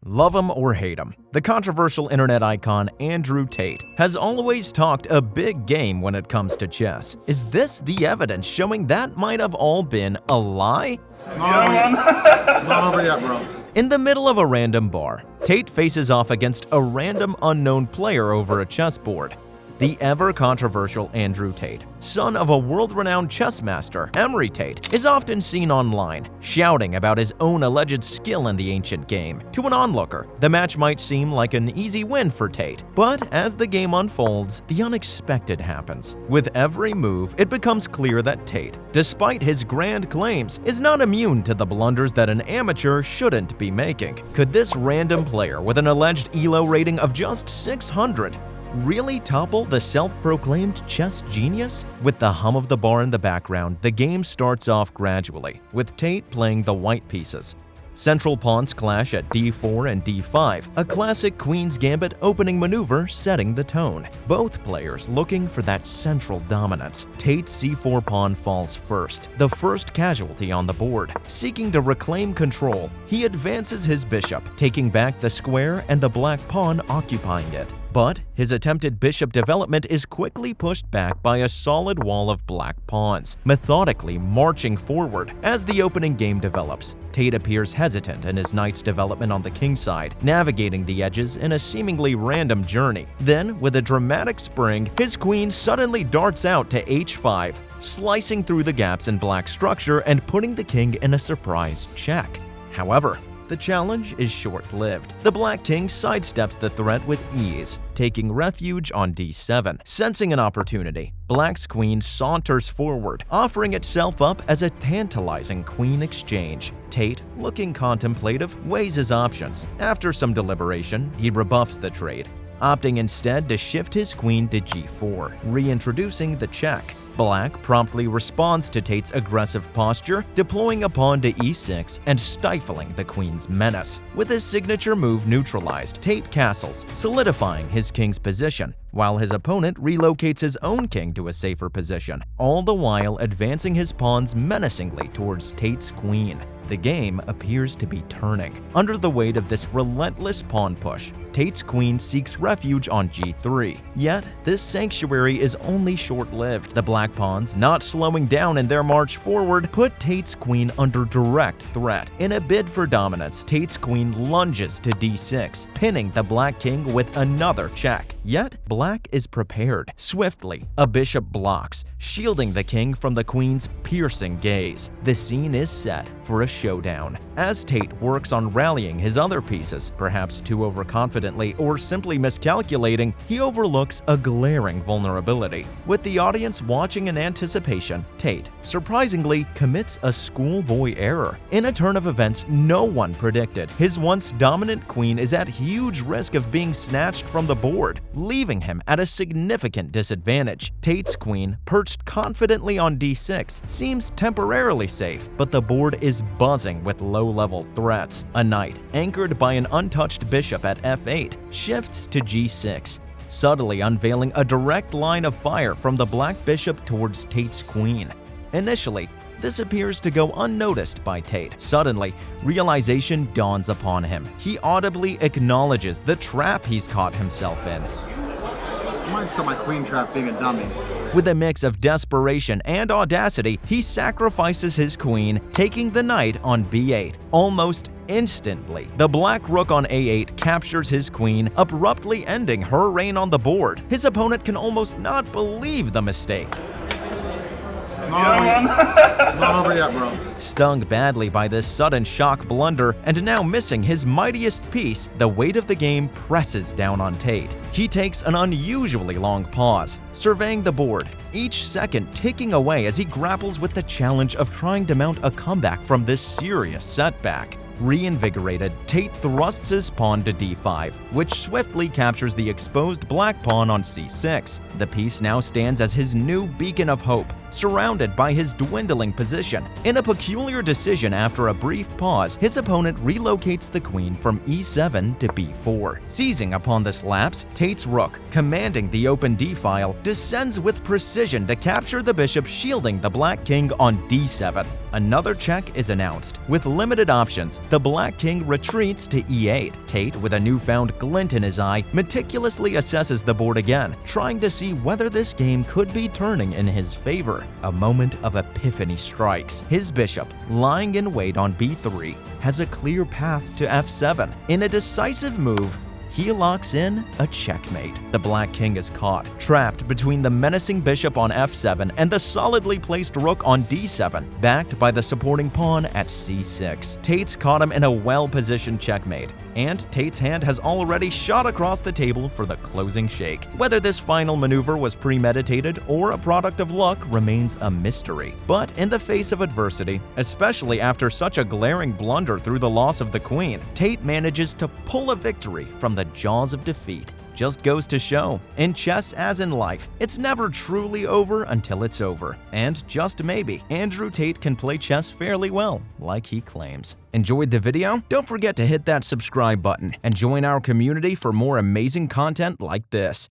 Love him or hate him, the controversial internet icon Andrew Tate has always talked a big game when it comes to chess. Is this the evidence showing that might have all been a lie? Not over yet, bro. In the middle of a random bar, Tate faces off against a random unknown player over a chessboard. The ever-controversial Andrew Tate, son of a world-renowned chess master, Andrew Tate, is often seen online, shouting about his own alleged skill in the ancient game. To an onlooker, the match might seem like an easy win for Tate, but as the game unfolds, the unexpected happens. With every move, it becomes clear that Tate, despite his grand claims, is not immune to the blunders that an amateur shouldn't be making. Could this random player with an alleged ELO rating of just 600 really topple the self-proclaimed chess genius? With the hum of the bar in the background, the game starts off gradually, with Tate playing the white pieces. Central pawns clash at d4 and d5, a classic Queen's Gambit opening maneuver setting the tone. Both players looking for that central dominance. Tate's c4 pawn falls first, the first casualty on the board. Seeking to reclaim control, he advances his bishop, taking back the square and the black pawn occupying it. But his attempted bishop development is quickly pushed back by a solid wall of black pawns, methodically marching forward. As the opening game develops, Tate appears hesitant in his knight's development on the king side, navigating the edges in a seemingly random journey. Then, with a dramatic spring, his queen suddenly darts out to h5, slicing through the gaps in black structure and putting the king in a surprise check. However, the challenge is short-lived. The Black King sidesteps the threat with ease, taking refuge on d7. Sensing an opportunity, Black's queen saunters forward, offering itself up as a tantalizing queen exchange. Tate, looking contemplative, weighs his options. After some deliberation, he rebuffs the trade, opting instead to shift his queen to g4, reintroducing the check. Black promptly responds to Tate's aggressive posture, deploying a pawn to e6 and stifling the queen's menace. With his signature move neutralized, Tate castles, solidifying his king's position, while his opponent relocates his own king to a safer position, all the while advancing his pawns menacingly towards Tate's queen. The game appears to be turning. Under the weight of this relentless pawn push, Tate's queen seeks refuge on g3. Yet, this sanctuary is only short-lived. The black pawns, not slowing down in their march forward, put Tate's queen under direct threat. In a bid for dominance, Tate's queen lunges to d6, pinning the black king with another check. Yet, black is prepared. Swiftly, a bishop blocks, shielding the king from the queen's piercing gaze. The scene is set for a showdown. As Tate works on rallying his other pieces, perhaps too overconfidently or simply miscalculating, he overlooks a glaring vulnerability. With the audience watching in anticipation, Tate, surprisingly, commits a schoolboy error. In a turn of events no one predicted, his once dominant queen is at huge risk of being snatched from the board, leaving him at a significant disadvantage. Tate's queen, perched confidently on d6, seems temporarily safe, but the board is buzzing with low-level threats. A knight, anchored by an untouched bishop at f8, shifts to g6, subtly unveiling a direct line of fire from the black bishop towards Tate's queen. Initially, this appears to go unnoticed by Tate. Suddenly, realization dawns upon him. He audibly acknowledges the trap he's caught himself in. I might just got my queen trap being a dummy. With a mix of desperation and audacity, he sacrifices his queen, taking the knight on b8. Almost instantly, the black rook on a8 captures his queen, abruptly ending her reign on the board. His opponent can almost not believe the mistake. Not over yet, bro. Stung badly by this sudden shock blunder and now missing his mightiest piece, the weight of the game presses down on Tate. He takes an unusually long pause, surveying the board, each second ticking away as he grapples with the challenge of trying to mount a comeback from this serious setback. Reinvigorated, Tate thrusts his pawn to d5, which swiftly captures the exposed black pawn on c6. The piece now stands as his new beacon of hope, surrounded by his dwindling position. In a peculiar decision after a brief pause, his opponent relocates the queen from e7 to b4. Seizing upon this lapse, Tate's rook, commanding the open d-file, descends with precision to capture the bishop, shielding the black king on d7. Another check is announced. With limited options, the black king retreats to e8. Tate, with a newfound glint in his eye, meticulously assesses the board again, trying to see whether this game could be turning in his favor. A moment of epiphany strikes. His bishop, lying in wait on b3, has a clear path to f7. In a decisive move, he locks in a checkmate. The black king is caught, trapped between the menacing bishop on f7 and the solidly placed rook on d7, backed by the supporting pawn at c6. Tate's caught him in a well-positioned checkmate, and Tate's hand has already shot across the table for the closing shake. Whether this final maneuver was premeditated or a product of luck remains a mystery. But in the face of adversity, especially after such a glaring blunder through the loss of the queen, Tate manages to pull a victory from the jaws of defeat. Just goes to show, in chess as in life, it's never truly over until it's over. And just maybe, Andrew Tate can play chess fairly well, like he claims. Enjoyed the video? Don't forget to hit that subscribe button and join our community for more amazing content like this.